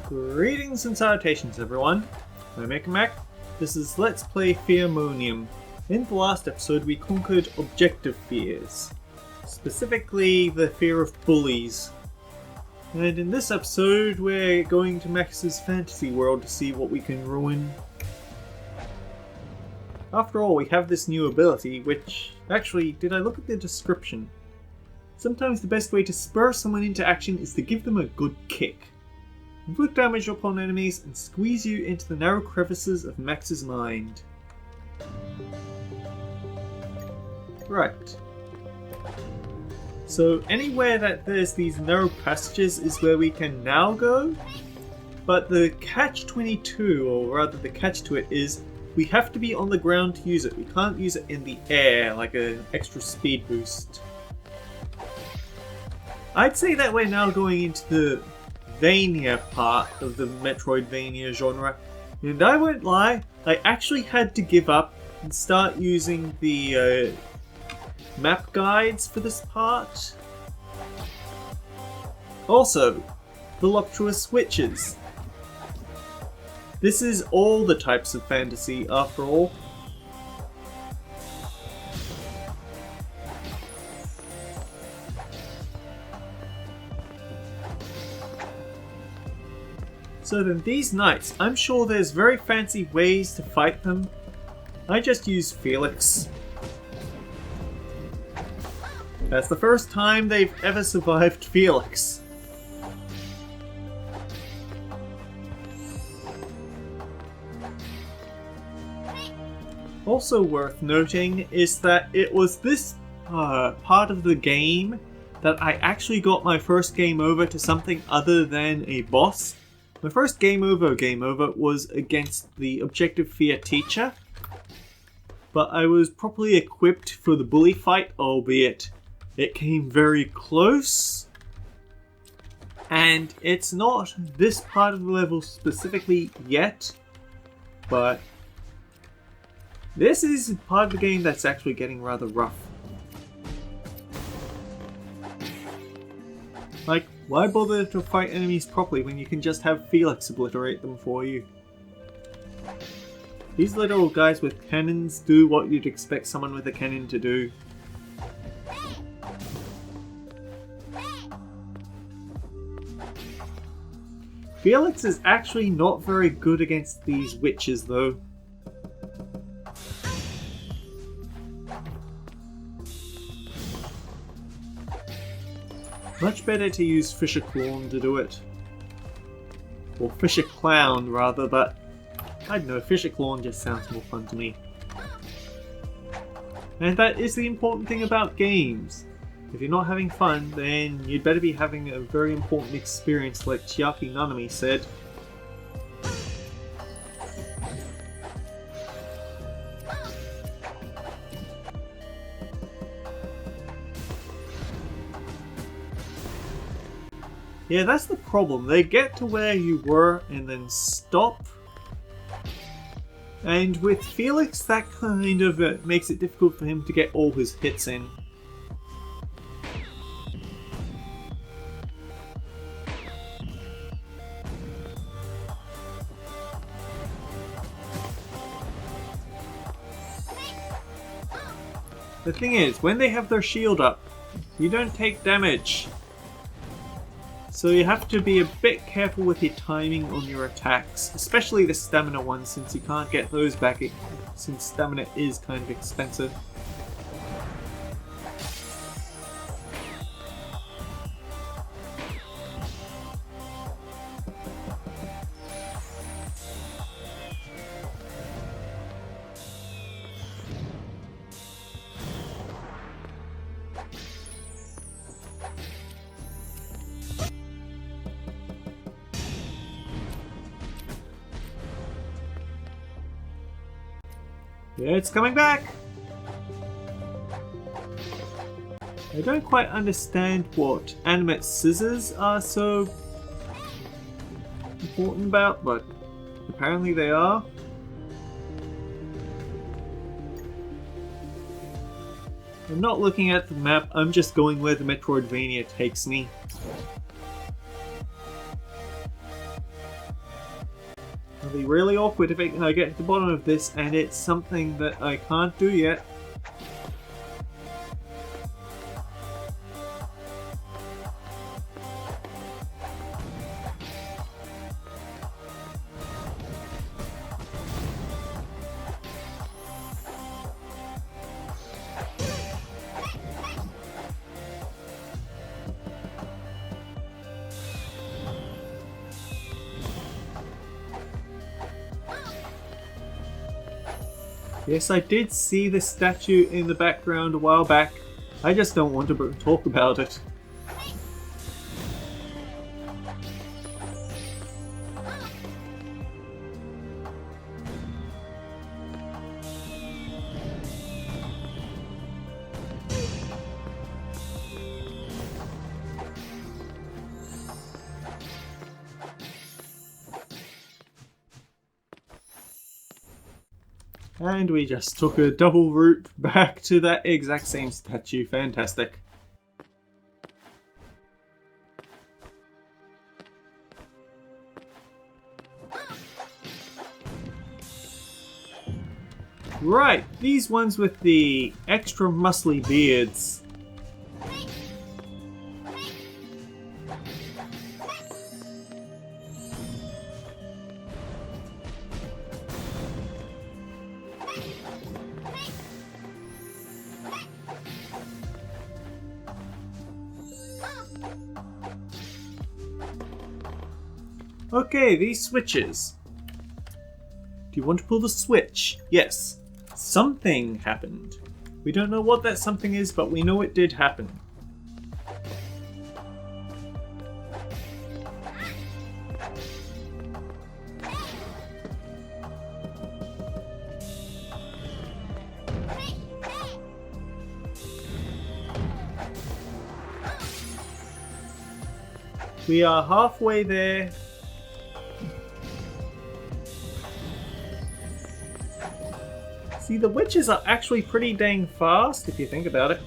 Greetings and salutations everyone, I'm Mac. This is Let's Play FearMonium. In the last episode we conquered objective fears, specifically the fear of bullies. And in this episode we're going to Max's fantasy world to see what we can ruin. After all, we have this new ability which, actually, did I look at the description? Sometimes the best way to spur someone into action is to give them a good kick. Inflict damage upon enemies and squeeze you into the narrow crevices of Max's mind. Right. So anywhere that there's these narrow passages is where we can now go, but the catch-22, or rather the catch to it, is we have to be on the ground to use it. We can't use it in the air like an extra speed boost. I'd say that we're now going into the Vania part of the Metroidvania genre, and I won't lie, I actually had to give up and start using the map guides for this part. Also, voluptuous witches. This is all the types of fantasy after all. So then these knights, I'm sure there's very fancy ways to fight them. I just use Felix. That's the first time they've ever survived Felix. Also worth noting is that it was this part of the game that I actually got my first game over to something other than a boss. My first game over was against the Objective Fear teacher, but I was properly equipped for the bully fight, albeit it came very close. And it's not this part of the level specifically yet, but this is part of the game that's actually getting rather rough. Like, why bother to fight enemies properly when you can just have Felix obliterate them for you? These little guys with cannons do what you'd expect someone with a cannon to do. Felix is actually not very good against these witches though. Much better to use Fisher Clown to do it. Or Fisher Clown rather, but I don't know, Fisher Clown just sounds more fun to me. And that is the important thing about games. If you're not having fun, then you'd better be having a very important experience like Chiaki Nanami said. Yeah, that's the problem. They get to where you were and then stop. And with Felix, that kind of makes it difficult for him to get all his hits in. The thing is, when they have their shield up, you don't take damage. So you have to be a bit careful with your timing on your attacks, especially the stamina ones, since you can't get those back since stamina is kind of expensive. It's coming back! I don't quite understand what animate scissors are so important about, but apparently they are. I'm not looking at the map, I'm just going where the Metroidvania takes me. It'll be really awkward if I get to the bottom of this and it's something that I can't do yet. Yes, I did see the statue in the background a while back. I just don't want to talk about it. And we just took a double route back to that exact same statue. Fantastic. Right, these ones with the extra muscly beards. Okay, these switches. Do you want to pull the switch? Yes. Something happened. We don't know what that something is, but we know it did happen. We are halfway there. See, the witches are actually pretty dang fast, if you think about it.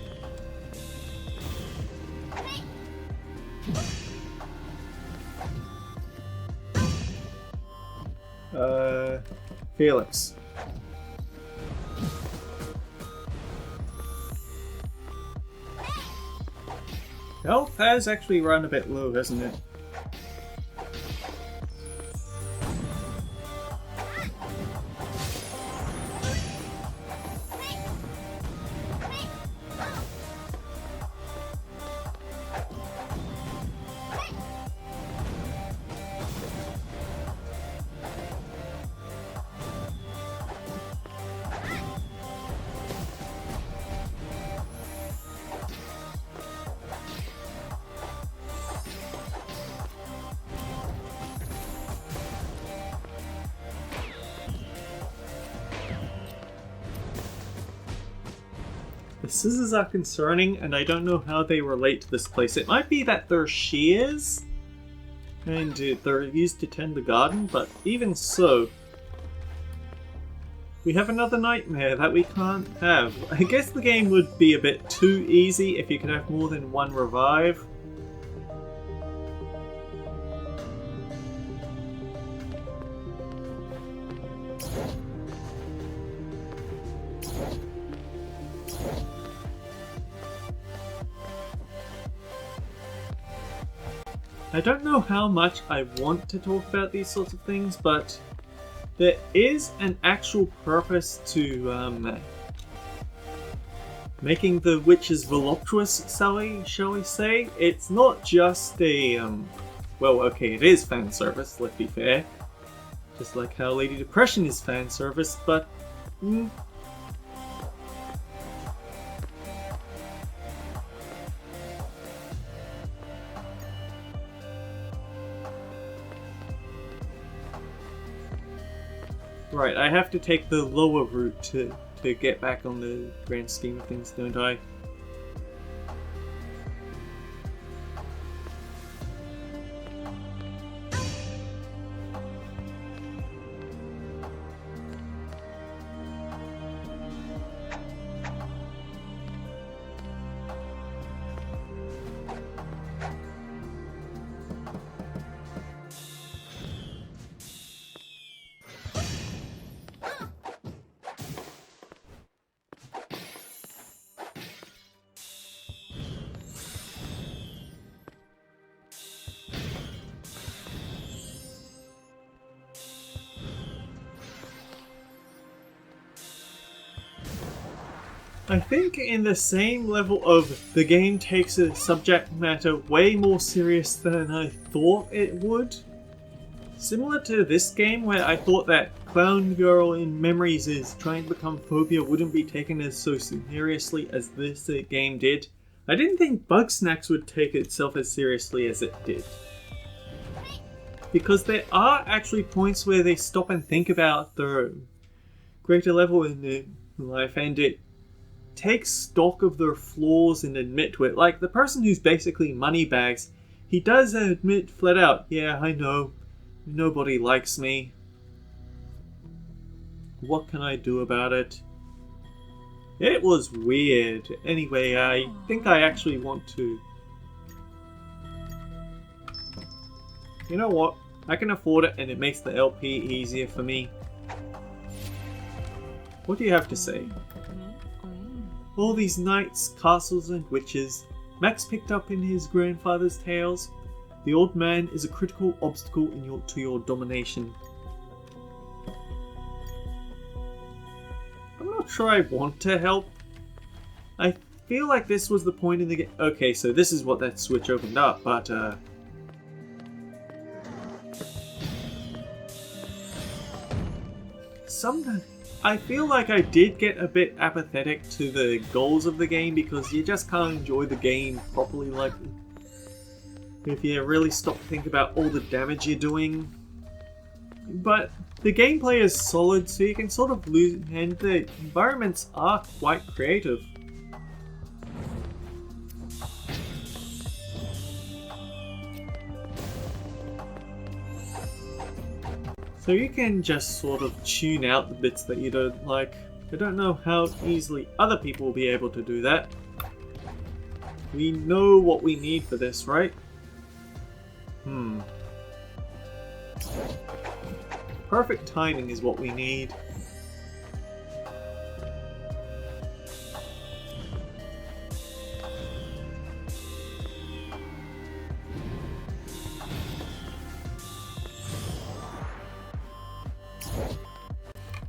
Felix. Health has actually run a bit low, hasn't it? The scissors are concerning, and I don't know how they relate to this place. It might be that they're shears, and they're used to tend the garden, but even so, we have another nightmare that we can't have. I guess the game would be a bit too easy if you could have more than one revive. I don't know how much I want to talk about these sorts of things, but there is an actual purpose to making the witches voluptuous, shall we say? It's not just a, well, okay, it is fan service, let's be fair. Just like how Lady Depression is fan service, but right, I have to take the lower route to get back on the grand scheme of things, don't I? I think in the same level of the game takes a subject matter way more serious than I thought it would. Similar to this game where I thought that Clown Girl in Memories is trying to become phobia wouldn't be taken as so seriously as this game did. I didn't think Bugsnax would take itself as seriously as it did. Because there are actually points where they stop and think about their greater level in their life, and it takes stock of their flaws and admit to it. Like the person who's basically Moneybags, he does admit flat out, yeah, I know, nobody likes me. What can I do about it? It was weird. Anyway, I think I actually want to... You know what? I can afford it and it makes the LP easier for me. What do you have to say? All these knights, castles and witches Max picked up in his grandfather's tales. The old man is a critical obstacle to your domination. I'm not sure I want to help. I feel like this was the point in the game. Okay, so this is what that switch opened up, but I feel like I did get a bit apathetic to the goals of the game because you just can't enjoy the game properly like if you really stop to think about all the damage you're doing. But the gameplay is solid, so you can sort of lose, and the environments are quite creative. So you can just sort of tune out the bits that you don't like. I don't know how easily other people will be able to do that. We know what we need for this, right? Perfect timing is what we need.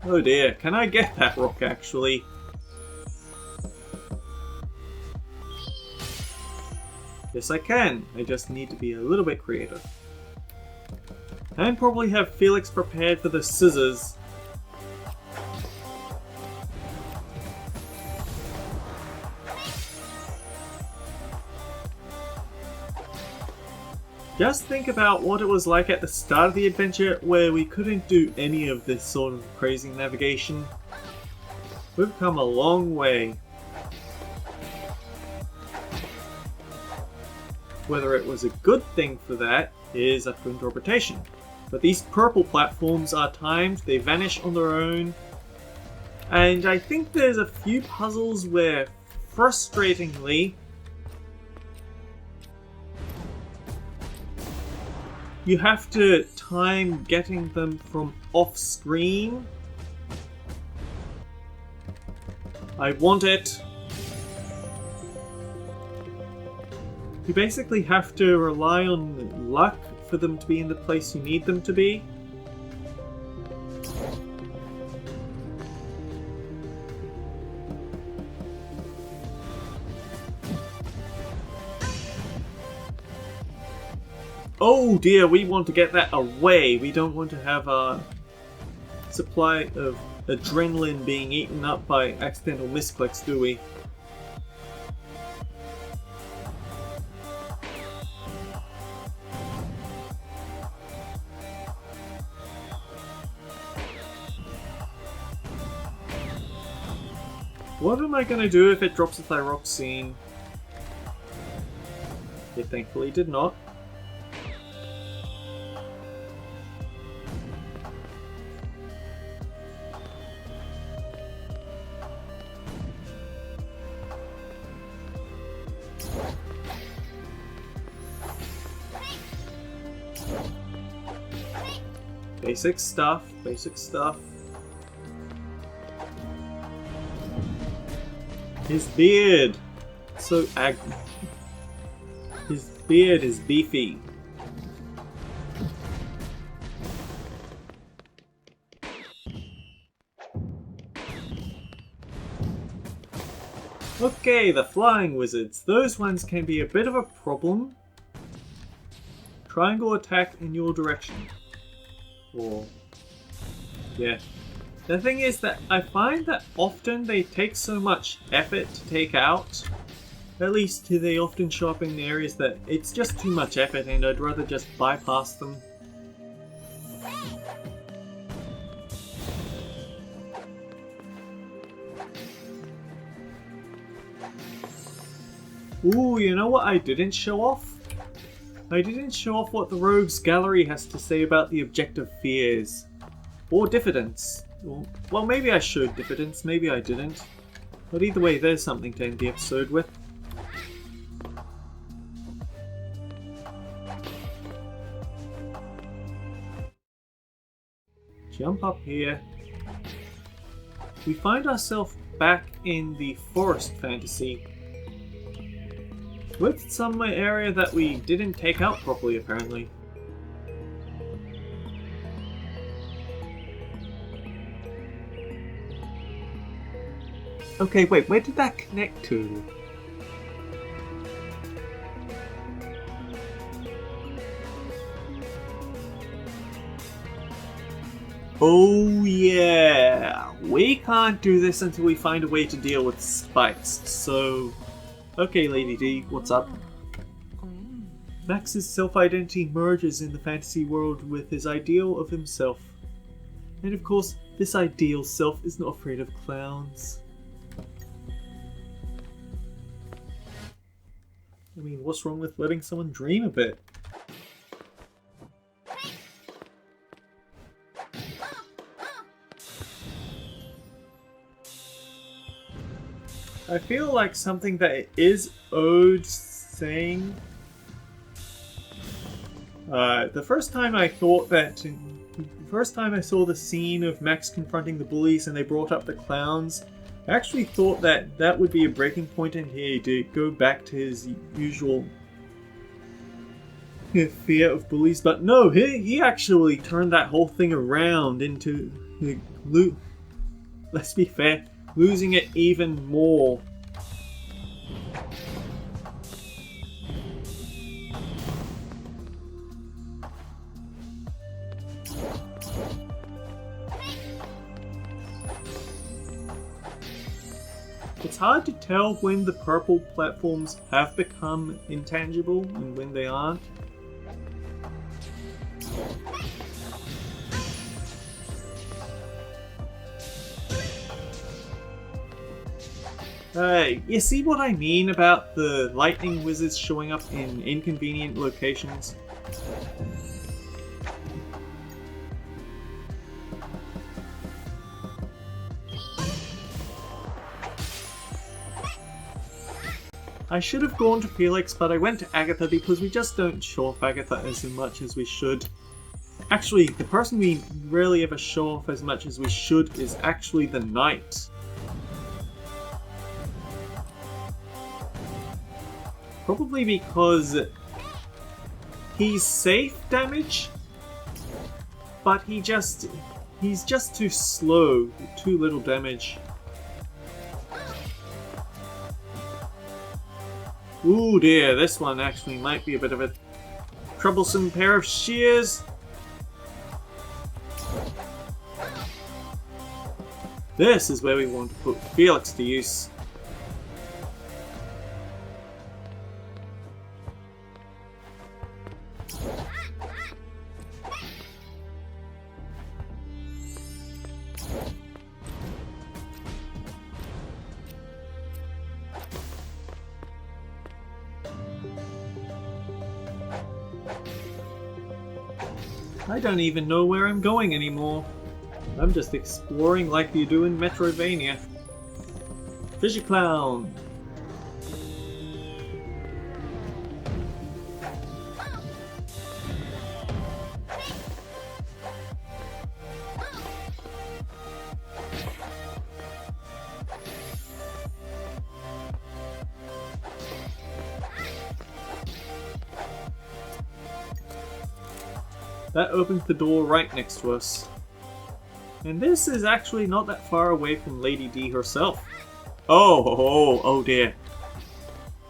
Oh dear, can I get that rock actually? Yes I can, I just need to be a little bit creative. And probably have Felix prepared for the scissors. Just think about what it was like at the start of the adventure where we couldn't do any of this sort of crazy navigation. We've come a long way. Whether it was a good thing for that is up to interpretation. But these purple platforms are timed, they vanish on their own. And I think there's a few puzzles where, frustratingly, you have to time getting them from off screen. I want it. You basically have to rely on luck for them to be in the place you need them to be. Oh dear, we want to get that away. We don't want to have our supply of adrenaline being eaten up by accidental misclicks, do we? What am I gonna do if it drops a thyroxine? It thankfully did not. Basic stuff, basic stuff. His beard! So his beard is beefy. Okay, the flying wizards. Those ones can be a bit of a problem. Triangle attack in your direction. Or... yeah. The thing is that I find that often they take so much effort to take out. At least they often show up in areas that it's just too much effort and I'd rather just bypass them. Ooh, you know what I didn't show off? I didn't show off what the Rogues Gallery has to say about the objective fears. Or diffidence. Well, maybe I showed diffidence, maybe I didn't. But either way, there's something to end the episode with. Jump up here. We find ourselves back in the forest fantasy. With some area that we didn't take out properly, apparently. Okay, wait, where did that connect to? Oh yeah! We can't do this until we find a way to deal with spikes, so... Okay, Lady D, what's up? Max's self-identity merges in the fantasy world with his ideal of himself. And of course, this ideal self is not afraid of clowns. I mean, what's wrong with letting someone dream a bit? I feel like something that is owed saying. The first time I saw the scene of Max confronting the bullies and they brought up the clowns, I actually thought that that would be a breaking point in here to go back to his usual fear of bullies, but no, he actually turned that whole thing around into, let's be fair, losing it even more. It's hard to tell when the purple platforms have become intangible and when they aren't. You see what I mean about the lightning wizards showing up in inconvenient locations? I should have gone to Felix, but I went to Agatha because we just don't show off Agatha as much as we should. Actually, the person we rarely ever show off as much as we should is actually the Knight. Probably because he's safe damage, but he's just too slow, too little damage. Ooh dear, this one actually might be a bit of a troublesome pair of shears. This is where we want to put Felix to use. I don't even know where I'm going anymore. I'm just exploring like you do in Metrovania. Fishy Clown! That opens the door right next to us. And this is actually not that far away from Lady D herself. Oh dear.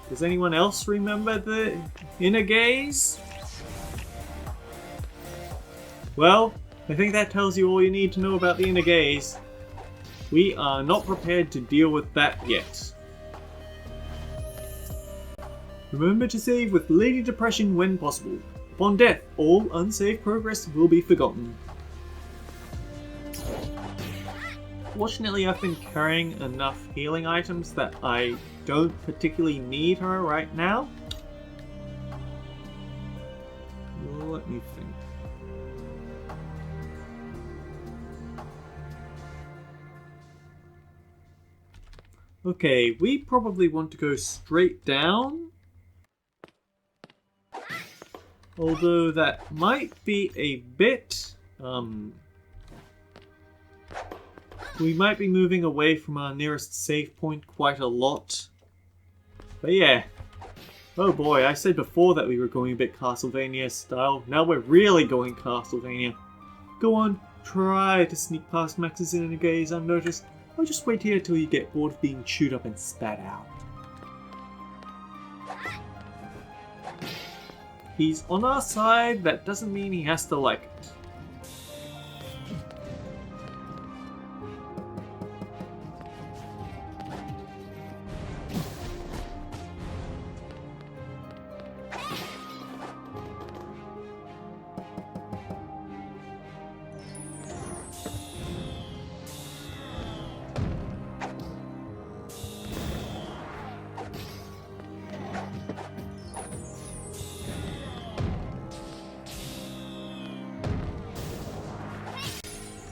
Does anyone else remember the inner gaze? Well, I think that tells you all you need to know about the inner gaze. We are not prepared to deal with that yet. Remember to save with Lady Depression when possible. Upon death, all unsaved progress will be forgotten. Fortunately, I've been carrying enough healing items that I don't particularly need her right now. Let me think. Okay, we probably want to go straight down. Although that might be a bit, we might be moving away from our nearest save point quite a lot. But yeah. Oh boy, I said before that we were going a bit Castlevania style. Now we're really going Castlevania. Go on, try to sneak past Max's inner gaze unnoticed. Or just wait here till you get bored of being chewed up and spat out. He's on our side, that doesn't mean he has to like it.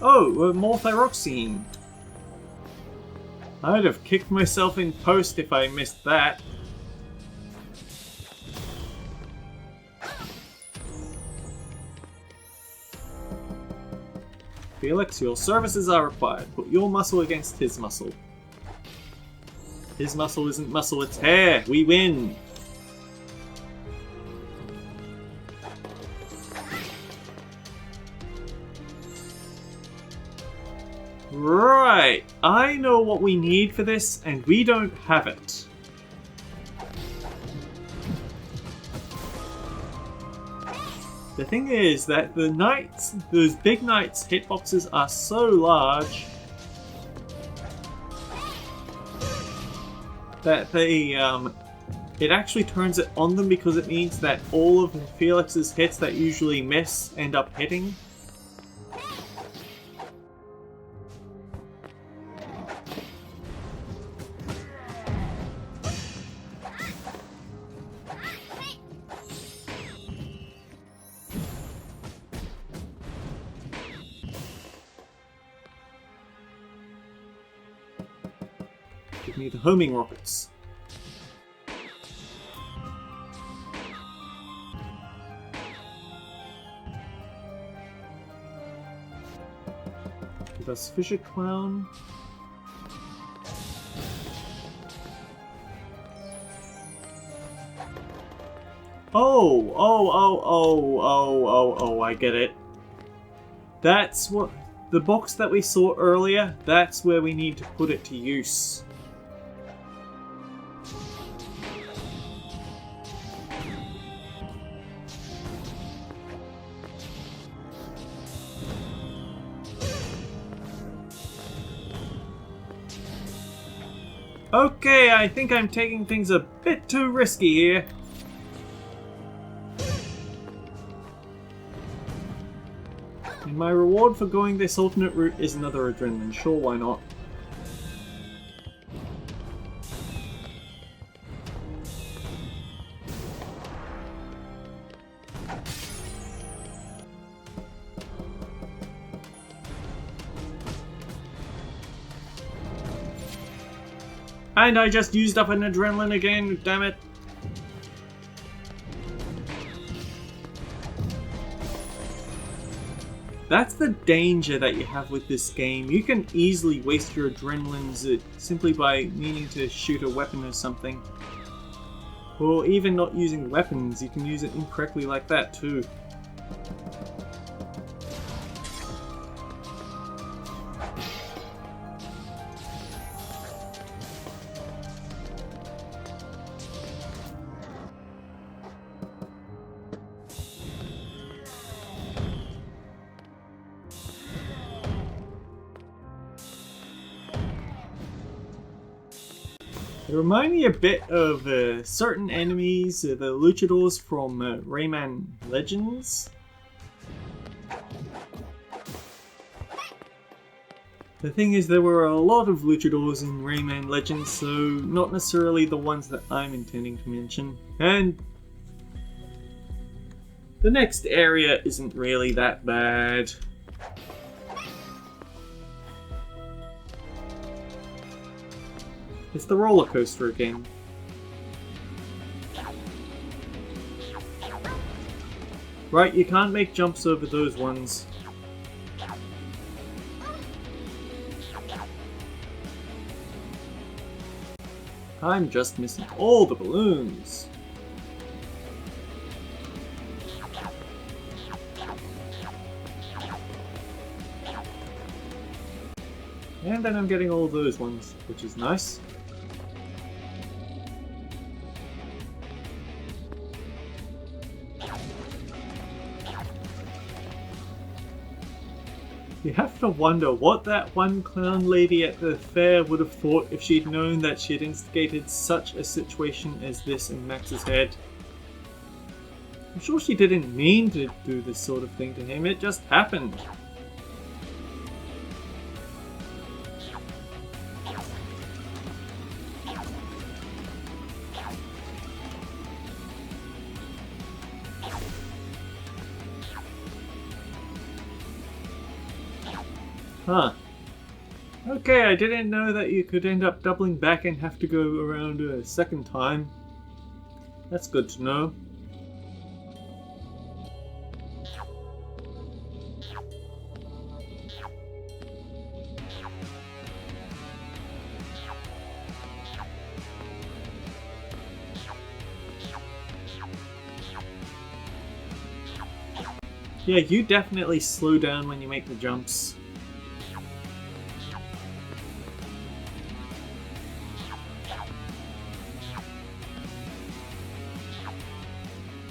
Oh, more thyroxine. I'd have kicked myself in post if I missed that. Felix, your services are required. Put your muscle against his muscle. His muscle isn't muscle, it's hair. We win. Right, I know what we need for this, and we don't have it. The thing is that the knights, those big knights' hitboxes are so large that they, it actually turns it on them because it means that all of Felix's hits that usually miss end up hitting. Give me the homing rockets. Give us Fisher Clown. Oh, I get it. That's what... The box that we saw earlier, that's where we need to put it to use. Okay, I think I'm taking things a bit too risky here. And my reward for going this alternate route is another adrenaline. Sure, why not? And I just used up an adrenaline again, damn it. That's the danger that you have with this game. You can easily waste your adrenalines simply by meaning to shoot a weapon or something. Or even not using weapons, you can use it incorrectly like that too. They remind me a bit of certain enemies, the luchadors from Rayman Legends. The thing is, there were a lot of luchadors in Rayman Legends, so not necessarily the ones that I'm intending to mention. And the next area isn't really that bad. It's the roller coaster again. Right, you can't make jumps over those ones. I'm just missing all the balloons. And then I'm getting all those ones, which is nice. You have to wonder what that one clown lady at the fair would have thought if she'd known that she had instigated such a situation as this in Max's head. I'm sure she didn't mean to do this sort of thing to him, it just happened. Huh. Okay, I didn't know that you could end up doubling back and have to go around a second time. That's good to know. Yeah, you definitely slow down when you make the jumps.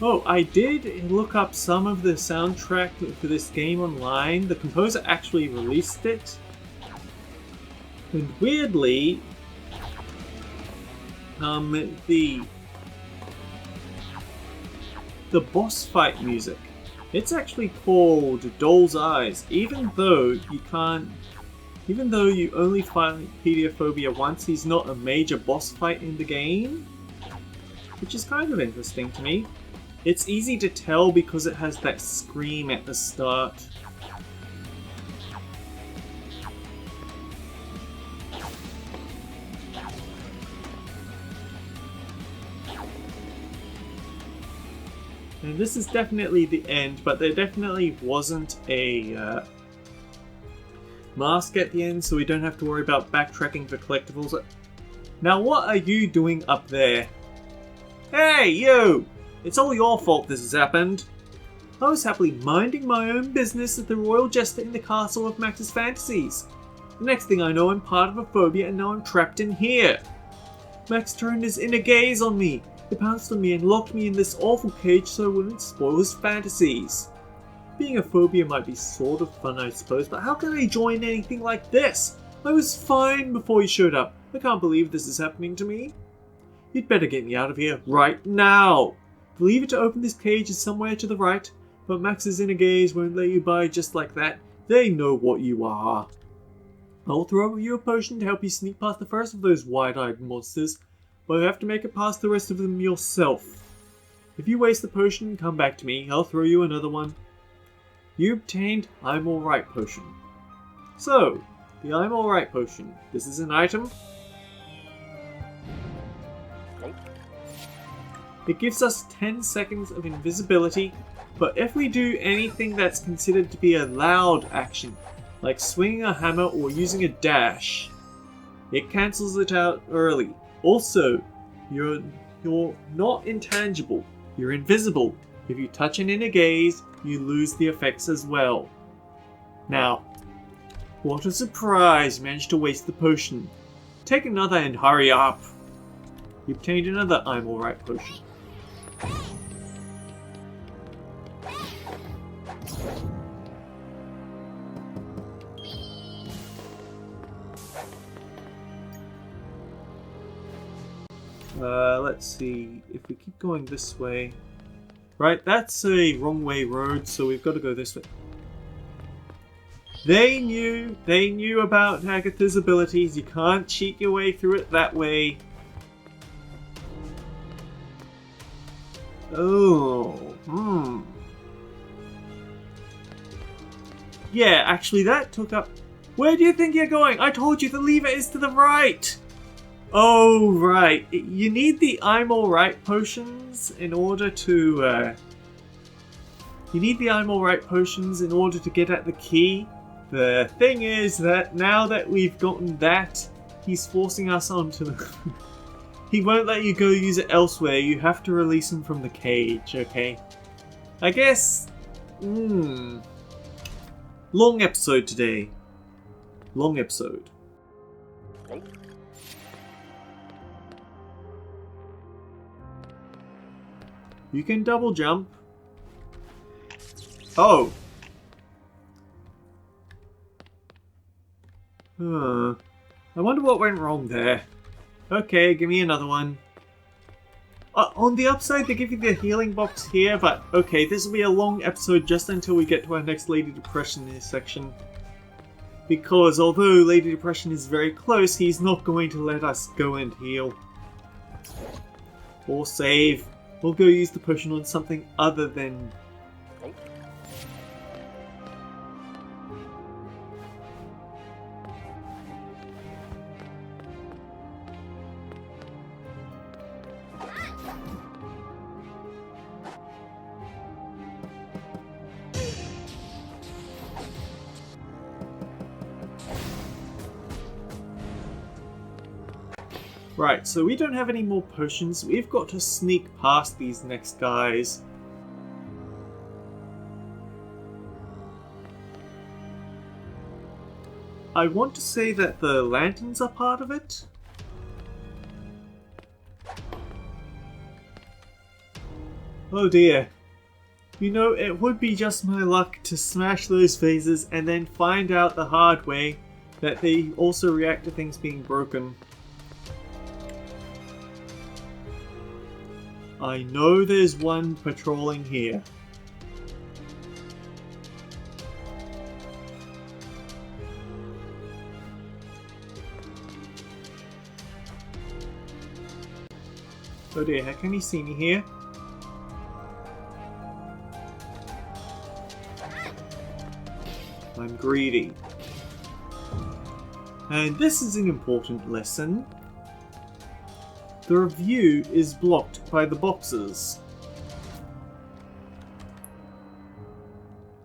Oh, I did look up some of the soundtrack for this game online. The composer actually released it. And weirdly, the boss fight music, it's actually called Doll's Eyes, even though you only fight Pediophobia once, he's not a major boss fight in the game. Which is kind of interesting to me. It's easy to tell because it has that scream at the start. And this is definitely the end, but there definitely wasn't a mask at the end, so we don't have to worry about backtracking for collectibles. Now what are you doing up there? Hey, you! It's all your fault this has happened. I was happily minding my own business as the royal jester in the castle of Max's fantasies. The next thing I know, I'm part of a phobia and now I'm trapped in here. Max turned his inner gaze on me. He pounced on me and locked me in this awful cage so I wouldn't spoil his fantasies. Being a phobia might be sort of fun, I suppose, but how can I join anything like this? I was fine before he showed up. I can't believe this is happening to me. You'd better get me out of here right now. The lever to open this cage is somewhere to the right, but Max's inner gaze won't let you by just like that. They know what you are. I'll throw you a potion to help you sneak past the first of those wide-eyed monsters, but you have to make it past the rest of them yourself. If you waste the potion and come back to me, I'll throw you another one. You obtained I'm Alright potion. So, the I'm Alright potion. This is an item. It gives us 10 seconds of invisibility, but if we do anything that's considered to be a loud action, like swinging a hammer or using a dash, it cancels it out early. Also, you're not intangible, you're invisible. If you touch an inner gaze, you lose the effects as well. Now, what a surprise, you managed to waste the potion. Take another and hurry up. You obtained another I'm Alright potion. Let's see. If we keep going this way... Right, that's a wrong way road, so we've got to go this way. They knew about Agatha's abilities. You can't cheat your way through it that way. Oh, Yeah, actually that took up... Where do you think you're going? I told you the lever is to the right! Oh, right. You need the I'm alright potions in order to... You need the I'm alright potions in order to get at the key. The thing is that now that we've gotten that, he's forcing us onto the... He won't let you go use it elsewhere. You have to release him from the cage, okay? I guess... Long episode today. Long episode. You can double jump. Oh. I wonder what went wrong there. Okay, give me another one. On the upside, they give you the healing box here, but okay, this will be a long episode just until we get to our next Lady Depression section. Because although Lady Depression is very close, he's not going to let us go and heal. Or save. We'll go use the potion on something other than... Right, so we don't have any more potions. We've got to sneak past these next guys. I want to say that the lanterns are part of it. Oh dear. You know, it would be just my luck to smash those phases and then find out the hard way that they also react to things being broken. I know there's one patrolling here. Oh dear, how can he see me here? I'm greedy. And this is an important lesson. The review is blocked by the boxes.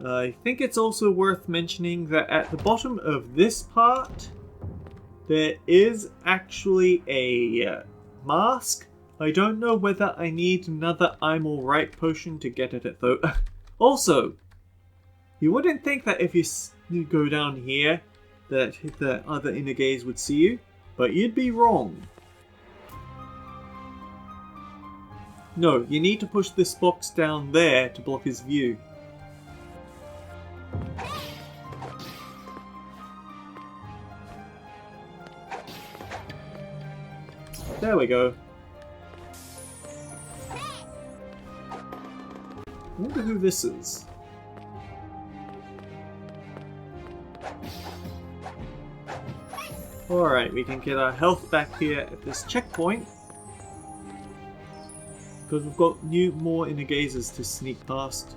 I think it's also worth mentioning that at the bottom of this part, there is actually a mask. I don't know whether I need another I'm alright potion to get at it though. Also, you wouldn't think that if you go down here that the other inner gaze would see you, but you'd be wrong. No, you need to push this box down there to block his view. There we go. I wonder who this is. Alright, we can get our health back here at this checkpoint. Because we've got more inner gazes to sneak past.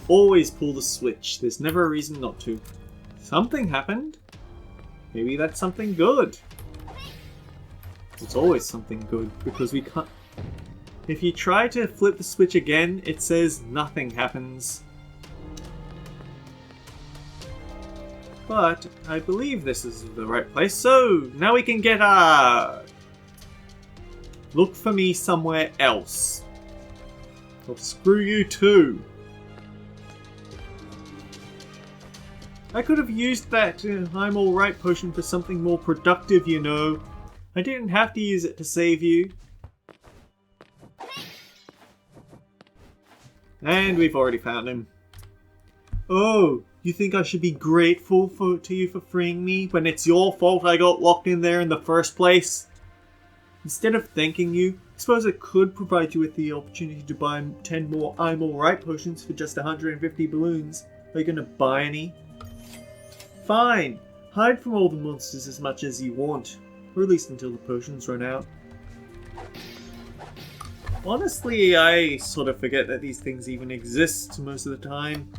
Always pull the switch. There's never a reason not to. Something happened. Maybe that's something good. It's always something good, because we can't... If you try to flip the switch again, it says nothing happens. But I believe this is the right place, so now we can get our... Look for me somewhere else. Well, screw you too. I could have used that I'm alright potion for something more productive, you know. I didn't have to use it to save you. And we've already found him. Oh, you think I should be grateful to you for freeing me when it's your fault I got locked in there in the first place? Instead of thanking you, I suppose I could provide you with the opportunity to buy 10 more I'm Alright potions for just 150 balloons. Are you gonna buy any? Fine! Hide from all the monsters as much as you want. Or at least until the potions run out. Honestly, I sort of forget that these things even exist most of the time.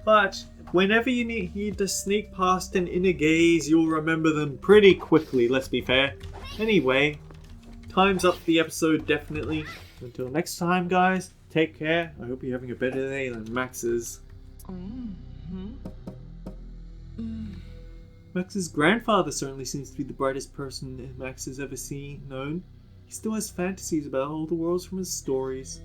But whenever you need to sneak past an inner gaze, you'll remember them pretty quickly, let's be fair. Anyway, time's up for the episode, definitely. Until next time, guys, take care. I hope you're having a better day than Max is. Max's grandfather certainly seems to be the brightest person Max has ever known. He still has fantasies about all the worlds from his stories.